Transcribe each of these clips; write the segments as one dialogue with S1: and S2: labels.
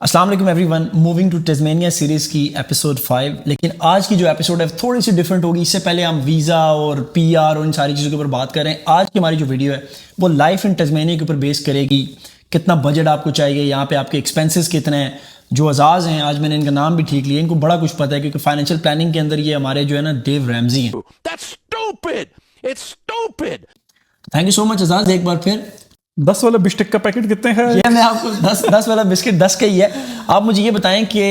S1: السلام علیکم everyone. Moving to Tasmania series کی ایپیسوڈ 5. لیکن آج کی جو ایپیسوڈ ہے تھوڑی سی ڈفرینٹ ہوگی. اس سے پہلے ہم ویزا اور پی آر اور ان ساری چیزوں کے اوپر بات کر رہے ہیں. آج کی ہماری جو ویڈیو ہے وہ لائف ان ٹزمینیا کے اوپر بیس کرے گی. کتنا بجٹ آپ کو چاہیے, یہاں پہ آپ کے ایکسپینسز کتنے ہیں. جو اعزاز ہیں, آج میں نے ان کا نام بھی ٹھیک لیا, ان کو بڑا کچھ پتہ ہے کیونکہ فائنینشیل پلاننگ کے اندر یہ ہمارے جو ہے نا ڈیو ریمزی ہیں. تھینک یو سو مچ اعزاز. ایک بار پھر
S2: 10 والا بسٹک کا پیکٹ کتنے ہے؟
S1: یہ میں آپ کو 10 والا بسکٹ 10 کا ہی ہے. آپ مجھے یہ بتائیں کہ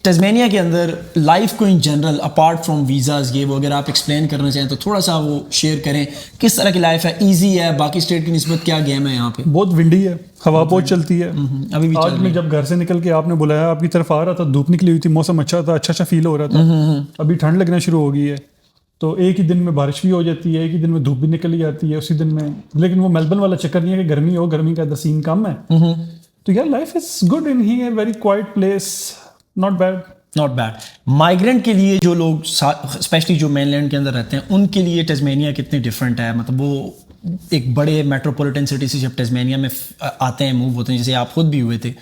S1: ٹزمینیا کے اندر لائف کو in general apart from visas یہ وہ اگر آپ ایکسپلین کرنا چاہیں تو تھوڑا سا وہ شیئر کریں. کس طرح کی لائف ہے, ایزی ہے, باقی اسٹیٹ کی نسبت کیا گیم ہے یہاں پہ؟
S2: بہت ونڈی ہے, ہوا بہت چلتی ہے.
S1: ابھی بھی
S2: آج میں جب گھر سے نکل کے آپ نے بلایا, آپ کی طرف آ رہا تھا, دھوپ نکلی ہوئی تھی, موسم اچھا تھا, اچھا فیل ہو رہا تھا. ابھی ٹھنڈ لگنا شروع ہو گئی ہے, تو ایک ہی دن میں بارش بھی ہو جاتی ہے, ایک ہی دن میں دھوپ بھی نکل جاتی ہے اسی دن میں. لیکن وہ میلبرن والا چکر نہیں ہے کہ گرمی ہو, گرمی کا سین کم ہے. تو یار life is good in here, very quiet place, not bad.
S1: Not bad. Migrant کے لیے جو لوگ اسپیشلی جو مین لینڈ کے اندر رہتے ہیں ان کے لیے ٹزمینیا کتنی ڈفرینٹ ہے؟ مطلب وہ ایک بڑے میٹروپولیٹن سٹی سے جب ٹزمینیا میں آتے ہیں, موو ہوتے ہیں, جیسے آپ خود بھی ہوئے تھے,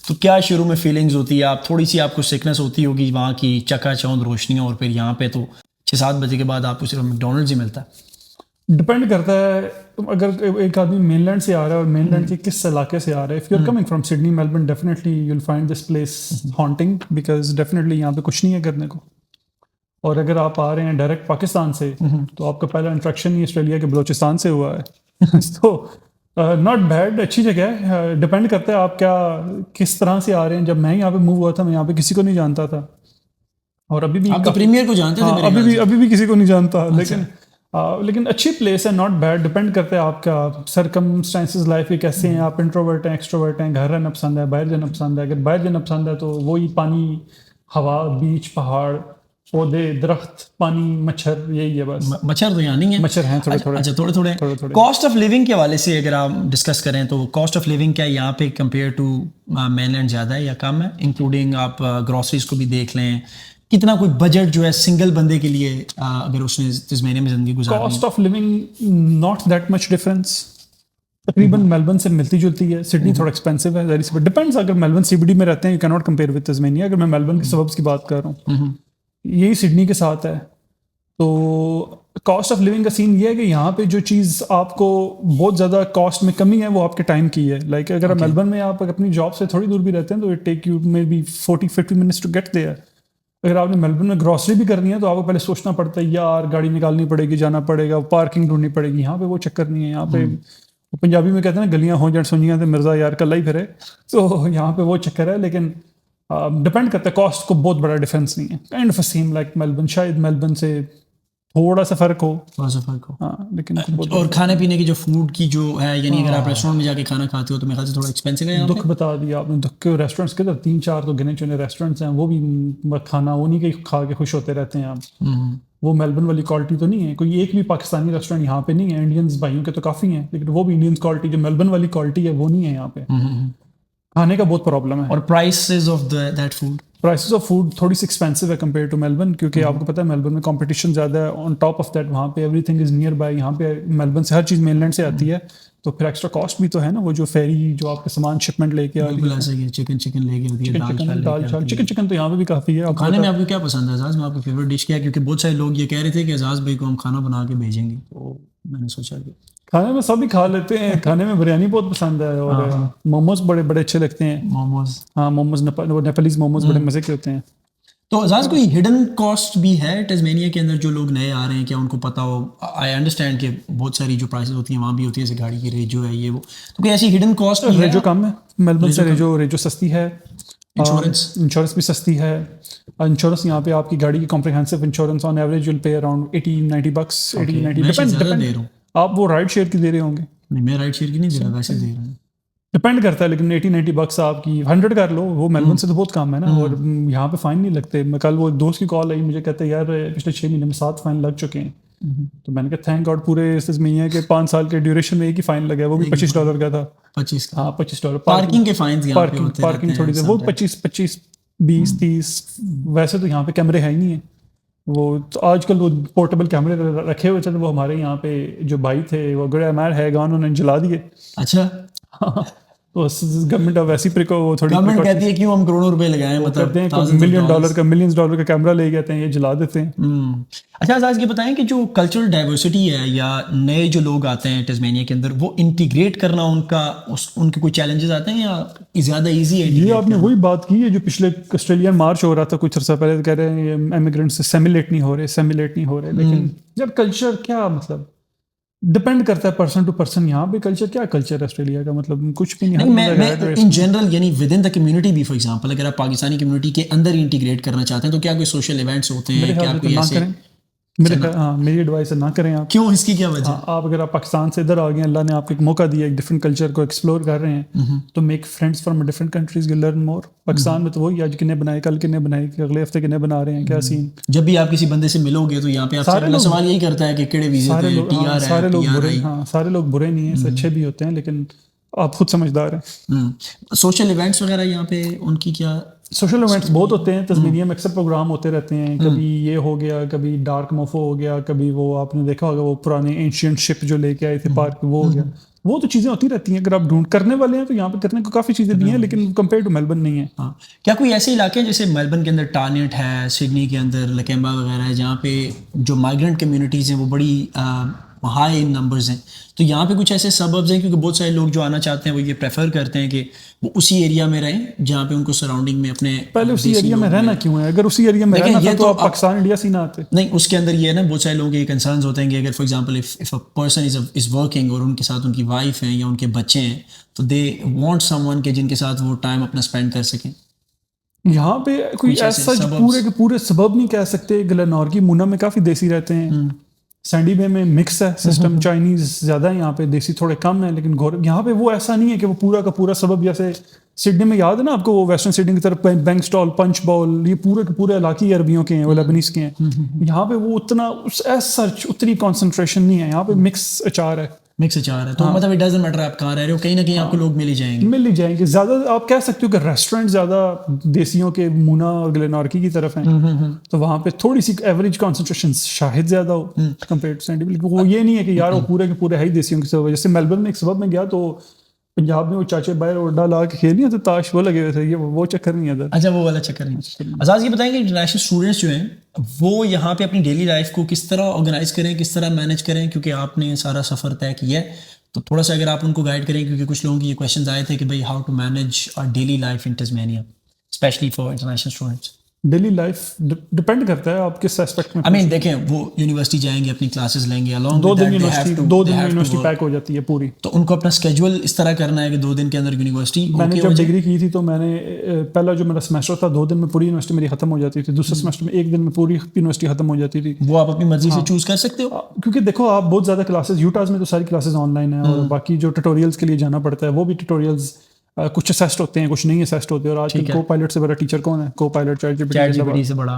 S1: تو کیا شروع میں فیلنگز ہوتی ہے؟ آپ تھوڑی سی آپ کو سکنس ہوتی ہوگی وہاں کی چکا چوند روشنیاں, اور پھر یہاں پہ تو 6-7 بجے کے بعد آپ کو صرف میکڈونلڈز ہی ملتا ہے.
S2: ڈپینڈ کرتا ہے اگر ایک آدمی مین لینڈ سے آ رہا ہے اور مین لینڈ کے کس علاقے سے آ رہا ہے. If you are coming from Sydney Melbourne, definitely you will find this place haunting, because definitely یہاں پہ کچھ نہیں ہے کرنے کو. اور اگر آپ آ رہے ہیں ڈائریکٹ پاکستان سے تو آپ کا پہلا انٹریکشن ہی آسٹریلیا کے بلوچستان سے ہوا ہے. تو ناٹ بیڈ, اچھی جگہ ہے. ڈپینڈ کرتا ہے آپ کیا کس طرح سے آ رہے ہیں. جب میں یہاں پہ موو ہوا تھا میں یہاں پہ کسی کو نہیں جانتا تھا, اور ابھی بھی
S1: آپ تو پریمیئر کو جانتے تھے,
S2: ابھی بھی کسی کو نہیں جانتا. لیکن اچھی پلیس ہے, ناٹ بیڈ. ڈپینڈ کرتا ہے آپ کا سرکمسٹانسز لائف کے کیسے ہیں, آپ انٹروورٹ ہیں, ایکسٹروورٹ ہیں, گھر رہنا پسند ہے, باہر جانا پسند ہے. اگر باہر جانا پسند ہے تو وہی پانی, ہوا, بیچ, پہاڑ, پودے, درخت, پانی, مچھر, یہی ہے بس.
S1: مچھر تو یہاں نہیں ہے,
S2: مچھر ہیں تھوڑے تھوڑے.
S1: اچھا تھوڑے. کاسٹ آف لیونگ کے حوالے سے اگر آپ ڈسکس کریں تو کاسٹ آف لیونگ کیا یہاں پہ کمپیئر ٹو مین لینڈ زیادہ ہے یا کم ہے؟ انکلوڈنگ آپ گروسریز کو بھی دیکھ لیں, کتنا کوئی بجٹ جو ہے سنگل بندے کے لیے اگر اس نے تزمینیا میں زندگی گزارنی ہے؟
S2: Cost of living not that much difference, تقریباً میلبرن سے ملتی جلتی ہے. سڈنی تھوڑا ایکسپینسو ہے, ڈپینڈس. اگر میلبرن سی بی ڈی میں رہتے ہیں یو کی ناٹ کمپیئر وتھ تزمینیا. اگر میں میلبرن کے سببس کی بات کر رہا ہوں, یہی سڈنی کے ساتھ ہے. تو کاسٹ آف لیونگ کا سین یہ ہے کہ یہاں پہ جو چیز آپ کو بہت زیادہ کاسٹ میں کمی ہے وہ آپ کے ٹائم کی ہے. لائک اگر آپ میلبرن میں آپ اپنی جاب سے تھوڑی دور بھی رہتے ہیں تو it take you may be 40-50 minutes to get there. اگر آپ نے میلبرن میں گروسری بھی کرنی ہے تو آپ کو پہلے سوچنا پڑتا ہے, یار گاڑی نکالنی پڑے گی, جانا پڑے گا, پارکنگ ڈھونڈنی پڑے گی. یہاں پہ وہ چکر نہیں ہے. یہاں پہ پنجابی میں کہتے ہیں نا, گلیاں ہوں جٹ سنجیاں تو مرزا یار کلا ہی پھرے. تو یہاں پہ وہ چکر ہے. لیکن ڈپینڈ کرتا ہے, کاسٹ کو بہت بڑا ڈفرینس نہیں ہے. Kind of same like Melbourne, شاید میلبرن سے تھوڑا سا فرق ہو, ہاں, لیکن
S1: اور کھانے پینے کی جو فوڈ کی جو ہے, یعنی اگر آپ ریسٹورینٹ میں جا کے کھانا کھاتے ہو تو میرے خیال سے تھوڑا ایکسپینسو ہے.
S2: دکھ بتا دیا آپ نے, دکھ کے ریسٹورینٹس کے 3-4 تو گنے چنے ریسٹورینٹس ہیں, وہ بھی کھانا وہ نہیں کہ کھا کے خوش ہوتے رہتے ہیں آپ. وہ میلبرن والی کوالٹی تو نہیں ہے. کوئی ایک بھی پاکستانی ریسٹورینٹ یہاں پہ نہیں ہے. انڈینس بھائیوں کے تو کافی ہیں, لیکن وہ بھی انڈینس کوالٹی جو میلبرن والی کوالٹی ہے وہ نہیں ہے یہاں پہ. کھانے کا بہت پرابلم ہے.
S1: اور prices of that food,
S2: prices of food تھوڑی سی ایکسپینسو ہے کمپیئر ٹو میلبرن, کیونکہ آپ کو پتہ ہے میلبرن میں کمپٹیشن زیادہ ہے. آن ٹاپ آف دیٹ وہاں پہ every thing is near by. یہاں پہ میلبرن سے ہر چیز مین لینڈ سے آتی ہے, تو پھر ایکسٹرا کاسٹ بھی تو ہے نا. وہ جو فیری جو آپ کا سامان شپمنٹ لے کے آ رہی ہے,
S1: چکن لے کے,
S2: دال چال, چکن تو یہاں پہ بھی کافی ہے.
S1: کھانے میں آپ کو کیا پسند ہے اعزاز؟ میں آپ کو فیوریٹ ڈش کیا ہے؟ کیونکہ بہت سارے لوگ یہ کہہ رہے تھے کہ اعزاز بھائی کو ہم کھانا بنا کے بھیجیں گے, تو میں نے سوچا کہ
S2: کھانے میں سب ہی کھا لیتے ہیں. کھانے میں بریانی بہت پسند ہے, اور موموز بڑے اچھے لگتے ہیں.
S1: موموز,
S2: ہاں, موموز نیپالیز موموز بڑے مزے کے ہوتے ہیں.
S1: تو اعزاز کوئی ہڈن کاسٹ بھی ہے ٹزمینیا کے اندر جو لوگ نئے آ رہے ہیں, کیا ان کو پتہ ہو؟ آئی انڈرسٹینڈ کہ بہت ساری جو پرائسز ہوتی ہیں وہاں بھی ہوتی ہے, جیسے گاڑی کی ریجو ہے, یہ وہ, تو کوئی ایسی ہڈن کاسٹ بھی ہے؟
S2: ریجو کم ہے میلبرن سے. ریجو سستی ہے. انشورنس بھی سستی ہے. انشورنس یہاں پہ آپ کی گاڑی کی comprehensive insurance on average will pay around $80-90. 80-90 آپ وہ رائڈ شیئر کی دے رہے ہوں گے.
S1: نہیں, میں رائڈ شیئر کی نہیں دے رہا, ویسے دے رہا ہوں.
S2: ڈپینڈ کرتا ہے, لیکن $80-90 آپ کی 100 کر لو, وہ میلبرن سے تو بہت کم ہے نا. اور یہاں پہ فائن نہیں لگتے. میں کل وہ دوست کی کال آئی, مجھے کہتے ہیں یار پچھلے 6 مہینے میں 7 فائن لگ چکے ہیں. تو میں نے کہا تھینک گاڈ, پورے اس مہینے کے 5 سال کے ڈیوریشن میں ایک ہی فائن لگا ہے, وہ بھی $25 کا تھا.
S1: 25
S2: ہاں, $25.
S1: پارکنگ کے فائنز یہاں پہ ہوتے ہیں,
S2: پارکنگ تھوڑی دیر وہ 25, 20-30. ویسے تو یہاں پہ کیمرے ہے ہی نہیں ہیں. وہ تو آج کل وہ پورٹیبل کیمرے رکھے ہوئے تھے, تو وہ ہمارے یہاں پہ جو بھائی تھے وہ گڑے مار ہے گا, انہوں نے جلا دیے.
S1: اچھا,
S2: تو گورنمنٹ اب ویسی وہ تھوڑی
S1: گورنمنٹ کہتی ہے کیوں ہم کروڑوں روپے لگائیں, مطلب
S2: کرتے ہیں ملین ڈالر کا کیمرہ لے گئے ہیں, یہ جلا دیتے ہیں.
S1: اچھا آزاد یہ بتائیں کہ جو کلچرل ڈائیورسٹی ہے یا نئے جو لوگ آتے ہیں ٹزمینیا کے اندر, وہ انٹیگریٹ کرنا ان کے کوئی چیلنجز آتے ہیں یا زیادہ ایزی ہے؟
S2: یہ آپ نے وہی بات کی ہے جو پچھلے آسٹریلین مارچ ہو رہا تھا کچھ عرصہ پہلے, کہہ رہے ہیں یہ امیگرینٹس سیمیلیٹ نہیں ہو رہے, لیکن جب کلچر کیا مطلب ڈپینڈ کرتا ہے پرسن ٹو پرسن. یہاں پہ کلچر کیا کلچر ہے آسٹریلیا کا, مطلب کچھ بھی نہیں.
S1: میں ان جنرل یعنی ود ان دا کمیونٹی بھی, فار ایگزامپل اگر آپ پاکستانی کمیونٹی کے اندر انٹیگریٹ کرنا چاہتے ہیں تو کیا کوئی سوشل ایونٹس ہوتے ہیں, کیا کوئی ایسے؟
S2: میری ایڈوائس ہے نہ کریں آپ.
S1: کیوں, اس کی کیا وجہ؟
S2: آپ اگر آپ پاکستان سے ادھر آ گئے, اللہ نے آپ کو ایک موقع دیا, ایک ڈفرنٹ کلچر کو ایکسپلور کر رہے ہیں, تو make friends from different countries, you learn more. Pakistan میں تو وہی آج کنے بنائے, کل کنے بنائے, اگلے ہفتے کنے بنا رہے ہیں, کیا سین.
S1: جب بھی آپ کسی بندے سے ملو گے تو یہاں پہ آپ سے سوال یہی کرتا ہے کہ کیڑے ویزے تھے, پی آر ہے,
S2: سارے لوگ برے, ہاں سارے لوگ برے نہیں ہیں, اچھے بھی ہوتے ہیں, لیکن آپ خود سمجھدار ہیں.
S1: سوشل ایونٹس وغیرہ یہاں پہ ان کی کیا؟
S2: سوشل ایونٹس بہت ہوتے ہیں تزمینیا میں, اکثر پروگرام ہوتے رہتے ہیں. کبھی یہ ہو گیا, کبھی ڈارک موفو ہو گیا, کبھی وہ آپ نے دیکھا ہوگا وہ پرانے اینشینٹ شپ جو لے کے آئے تھے پارک, وہ ہو گیا. وہ تو چیزیں ہوتی رہتی ہیں, اگر آپ ڈھونڈ کرنے والے ہیں تو یہاں پہ کرنے کو کافی چیزیں بھی ہیں, لیکن کمپیئر ٹو میلبرن نہیں ہے.
S1: ہاں, کیا کوئی ایسے علاقے ہیں جیسے میلبرن کے اندر ٹارنٹ ہے, سڈنی کے اندر لکیمبا وغیرہ ہے, جہاں پہ جو مائیگرنٹ کمیونٹیز ہیں وہ بڑی ہائی ان نمبرز ہیں, تو یہاں پہ کچھ ایسے سببز ہیں کیونکہ بہت سارے لوگ جو آنا چاہتے ہیں وہ یہ پریفر کرتے ہیں کہ وہ اسی ایریا میں رہیں جہاں پہ ان کو سراؤنڈنگ میں اپنے
S2: پہلے اسی ایریا میں رہنا کیوں ہے؟ اگر اسی ایریا میں رہنا تھا تو آپ پاکستان انڈیا سے نہ آتے.
S1: نہیں, اس کے اندر یہ ہے نا, بہت سارے لوگوں کے کنسرنز ہوتے ہیں کہ اگر for example if a person is working اور ان کے ساتھ ان کی وائف ہیں یا ان کے بچے ہیں, تو دے وانٹ سم ون کہ جن کے ساتھ وہ ٹائم اپنا اسپینڈ کر سکیں.
S2: یہاں پہ کوئی ایسا پورے کے پورے سبب نہیں کہہ سکتے. گلنارکی مونا میں کافی دیسی رہتے ہیں, سینڈی بے میں مکس ہے سسٹم, چائنیز زیادہ ہے یہاں پہ, دیسی تھوڑے کم ہیں, لیکن یہاں پہ وہ ایسا نہیں ہے کہ وہ پورا کا پورا سبب, جیسے سڈنی میں یاد ہے نا آپ کو وہ ویسٹرن سڈنی کی طرف بینک اسٹال, پنچ بال, یہ پورے کے پورے علاقی عربیوں کے ہیں, وہ لیبنیز کے ہیں. یہاں پہ وہ اتنا ایز سچ اتنی کانسنٹریشن نہیں ہے, یہاں پہ مکس اچار ہے.
S1: مکس اچار ہے, تو مطلب اٹ ڈزنٹ میٹر آپ کہاں رہ رہے ہو, کہیں نہ کہیں آپ کو لوگ مل ہی جائیں گے.
S2: زیادہ آپ کہہ سکتے ہو کہ ریسٹورینٹ زیادہ دیسیوں کے مونا اور گلنارکی کی طرف ہیں, تو وہاں پہ تھوڑی سی ایوریج کانسنٹریشن شاہد زیادہ ہو کمپیئر ٹو سینڈی. وہ یہ نہیں ہے کہ یار وہ پورے کے پورے ہے ہی دیسیوں کی سبب. جیسے میلبرن میں ایک سبب میں گیا تو پنجاب میں وہ چاچے باہر اڈا لا کے کھیل نہیں تھے تاش, وہ لگے ہوئے تھے, یہ وہ چکر نہیں ہے ادھر.
S1: اچھا, وہ والا چکر نہیں. آزاد یہ بتائیں کہ انٹرنیشنل اسٹوڈنٹس جو ہیں وہ یہاں پہ اپنی ڈیلی لائف کو کس طرح آرگنائز کریں, کس طرح مینیج کریں, کیونکہ آپ نے سارا سفر طے کیا ہے, تو تھوڑا سا اگر آپ ان کو گائڈ کریں, کیونکہ کچھ لوگوں کی یہ کویشچنز آئے تھے کہ بھائی how to manage our daily life in Tasmania especially for international students.
S2: Daily life depend کرتا ہے آپ کس ایسپیکٹ میں.
S1: آئی مین دیکھیں, وہ یونیورسٹی جائیں گے, اپنی کلاسز لیں گے, along
S2: 2 دن یونیورسٹی پیک ہو جاتی ہے پوری,
S1: تو ان کو اپنا اسکیجول اس طرح کرنا ہے کہ 2 دن کے اندر یونیورسٹی.
S2: میں نے جب ڈگری کی تھی تو میں نے پہلا جو میرا سیمسٹر تھا 2 دن میں پوری یونیورسٹی میری ختم ہو جاتی تھی, دوسرے سیمسٹر میں 1 دن میں پوری یونیورسٹی ختم ہو جاتی تھی.
S1: وہ آپ اپنی مرضی سے چوز کر سکتے ہو,
S2: کیونکہ دیکھو آپ بہت زیادہ کلاسز یوٹاز میں تو ساری کلاسز آن لائن ہیں, اور باقی جو ٹیوٹوریلز کے لیے جانا پڑتا ہے وہ بھی ٹیوٹوریلز کچھ اسیسڈ ہوتے ہیں, کچھ نہیں اسیسڈ ہوتے. اور آج کل کو پائلٹ سے بڑا ٹیچر کون ہے؟ کو پائلٹ چیٹ جی پی ٹی سے بڑا.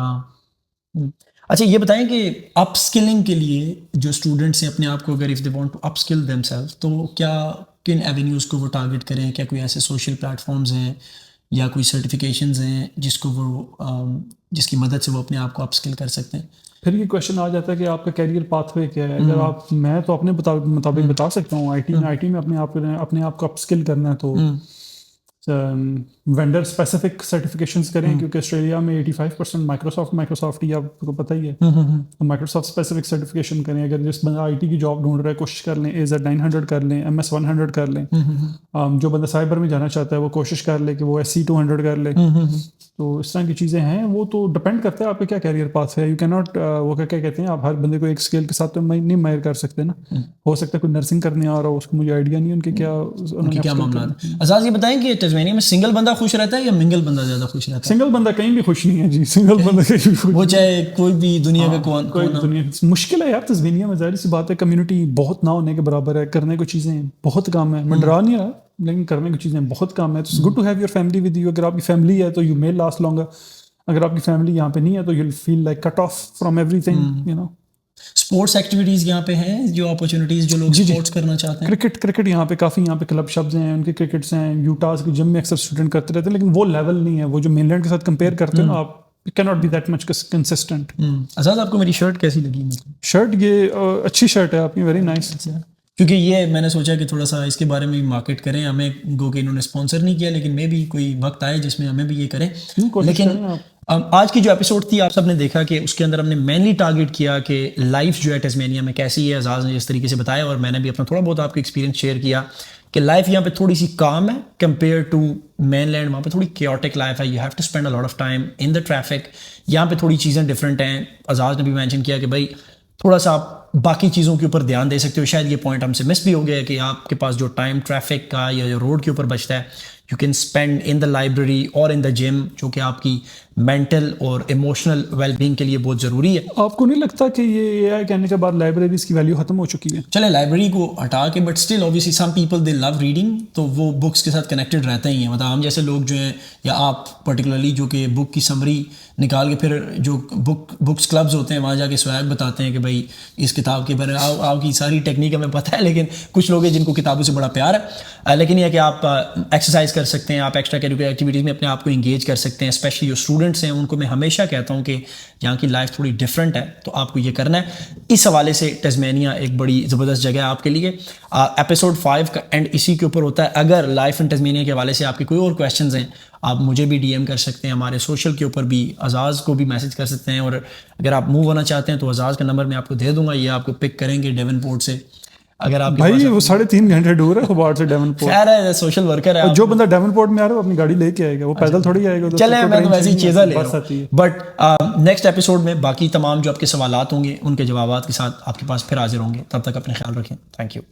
S1: اچھا یہ بتائیں کہ اپ اسکلنگ کے لیے جو اسٹوڈنٹس ہیں اپنے آپ کو, اگر if they want to up skill them self, تو کیا کن ایونیوز کو وہ ٹارگیٹ کریں؟ کیا کوئی ایسے سوشل پلیٹ فارمز ہیں یا کوئی سرٹیفکیشنز ہیں جس کی مدد سے وہ اپنے آپ کو اپ اسکل کر سکتے ہیں؟
S2: پھر یہ کویشچن آ جاتا ہے کہ آپ کا کیریئر پاتھ وے کیا ہے. اگر آپ, میں تو اپنے مطابق بتا سکتا ہوں, آئی ٹی میں اپنے آپ کو اپ اسکل کرنا ہے تو وینڈر اسپیسیفک سرٹیفکیشنز کریں, کیونکہ آسٹریلیا میں 85% مائکروسافٹ ہی آپ کو پتہ ہی ہے, تو مائکروسافٹ اسپیسیفک سرٹیفکیشن کریں. اگر جس بندہ آئی ٹی کی جاب ڈھونڈ رہا ہے کوشش کر لیں AZ900 کر لیں, MS 100 کر لیں. جو بندہ سائبر میں جانا چاہتا ہے وہ کوشش کر لے کہ وہ SC 200 کر لے. تو اس طرح کی چیزیں ہیں. وہ تو ڈپینڈ کرتا ہے آپ کا کیا کیریئر پاس ہے. یو کی ناٹ, وہ کیا کہتے ہیں, آپ ہر بندے کو ایک اسکل کے ساتھ تو نہیں ماہر کر سکتے نا. ہو سکتا ہے کوئی نرسنگ کرنے آ رہا ہو, اس کو مجھے آئیڈیا نہیں ان کے کیا
S1: معاملات. آزاد یہ بتائیں کہ ٹزمینیا میں سنگل بندہ خوش رہتا ہے یا منگل بندہ زیادہ خوش رہتا ہے؟
S2: سنگل بندہ کہیں بھی خوش نہیں ہے جی. سنگل بندہ کہیں بھی خوش,
S1: وہ چاہے کوئی بھی دنیا کا
S2: کوئی دنیا. مشکل ہے یار ٹزمینیا میں, ظاہر سی بات ہے, کمیونٹی بہت نہ ہونے کے برابر ہے. کرنے کو چیزیں بہت کم ہے. میں ڈرا نہیں رہا, لیکن کرنے کی چیزیں بہت کم ہے. تو good to have your family with you. اگر آپ کی فیملی ہے تو یو مے لاسٹ لانگر. اگر آپ کی فیملی یہاں پہ نہیں ہے تو you will feel like cut off from everything, you know.
S1: Sports activities یہاں پہ ہیں, جو اپرچونیٹیز جو لوگ اسپورٹس کرنا چاہتے ہیں.
S2: کرکٹ یہاں پہ کافی, یہاں پہ کلب شبز ہیں, ان کے کرکٹس ہیں. یوٹاز کے جم میں اکثر اسٹوڈنٹ کرتے رہتے ہیں, لیکن وہ لیول نہیں ہے وہ جو مین لینڈ کے ساتھ کمپیئر کرتے ہیں نا آپ. cannot be that much consistent.
S1: آزاد آپ کو میری شرٹ کیسی لگی؟
S2: شرٹ یہ اچھی شرٹ ہے آپ کی, ویری نائس.
S1: کیونکہ یہ میں نے سوچا کہ تھوڑا سا اس کے بارے میں مارکیٹ کریں. ہمیں گو کہ انہوں نے اسپانسر نہیں کیا, لیکن میں بھی کوئی وقت آئے جس میں ہمیں بھی یہ کریں. لیکن آج کی جو ایپیسوڈ تھی آپ سب نے دیکھا کہ اس کے اندر ہم نے مینلی ٹارگیٹ کیا کہ لائف جو ہے ٹیسمینیا میں کیسی ہے. اعزاز نے اس طریقے سے بتایا اور میں نے بھی اپنا تھوڑا بہت آپ کو ایکسپیرینس شیئر کیا کہ لائف یہاں پہ تھوڑی سی کام ہے کمپیئر ٹو مین لینڈ. وہاں پہ تھوڑی کیوٹک لائف ہے, you have to spend a lot of time in the traffic. یہاں پہ تھوڑی چیزیں ڈفرینٹ ہیں. اعزاز نے بھی مینشن کیا کہ بھائی تھوڑا سا آپ باقی چیزوں کے اوپر دھیان دے سکتے ہو. شاید یہ پوائنٹ ہم سے مس بھی ہو گیا کہ آپ کے پاس جو ٹائم ٹریفک کا یا جو روڈ کے اوپر بچتا ہے, you can spend in the library اور ان دا جم, جو کہ آپ کی مینٹل اور ایموشنل ویل بینگ کے لیے بہت ضروری ہے.
S2: آپ کو نہیں لگتا کہ یہ AI کہنے کے بعد لائبریریز کی ویلیو ختم ہو چکی ہے؟
S1: چلے لائبریری کو ہٹا کے, but still obviously some people they love reading, تو وہ بکس کے ساتھ کنیکٹڈ رہتے ہی ہیں. مطلب ہم جیسے لوگ جو ہیں یا آپ پرٹیکولرلی جو کہ بک کی سمری نکال کے پھر جو بکس کلبز ہوتے ہیں وہاں جا کے سویگ بتاتے ہیں کہ بھائی اس کتاب کے بارے میں آپ کی ساری ٹیکنیک ہمیں پتہ ہے, لیکن کچھ لوگ ہیں جن کو کتابوں سے بڑا پیار ہے. لیکن یہ ہے کہ آپ ایکسرسائز کر سکتے ہیں, آپ ایکسٹرا کریکولر ایکٹیویٹیز میں اپنے آپ کو انگیج کر سکتے ہیں. اسپیشلی جو اسٹوڈنٹس ہیں ان کو میں ہمیشہ کہتا ہوں کہ یہاں کی لائف تھوڑی ڈفرینٹ ہے, تو آپ کو یہ کرنا ہے. اس حوالے سے ٹیسمینیا ایک بڑی زبردست جگہ ہے آپ کے لیے. ایپیسوڈ 5 کا اینڈ اسی کے اوپر ہوتا ہے. اگر لائف ان ٹیسمینیا کے حوالے سے آپ کے کوئی اور کویشچنز ہیں آپ مجھے بھی ڈی ایم کر سکتے ہیں, ہمارے سوشل کے اوپر بھی اعزاز کو بھی میسج کر سکتے ہیں. اور اگر آپ موو ہونا چاہتے ہیں تو اعزاز کا نمبر میں آپ کو دے دوں گا, یہ آپ کو پک کریں گے ڈیون پورٹ سے. اگر آپ
S2: بھائی وہ 3.5 گھنٹے دور ہے خوبار سے ڈیون پورٹ.
S1: خیر ہے, سوشل ورکر ہے.
S2: جو بندہ ڈیون پورٹ میں آ رہا ہے وہ اپنی گاڑی لے کے آئے گا, وہ پیدل تھوڑی آئے گا.
S1: چلیں میں تو ویسے ہی چیزیں لے رہا ہوں, بٹ نیکسٹ ایپیسوڈ میں باقی تمام جو آپ کے سوالات ہوں گے ان کے جوابات کے ساتھ آپ کے پاس پھر حاضر ہوں گے. تب تک اپنے خیال رکھیں. Thank you.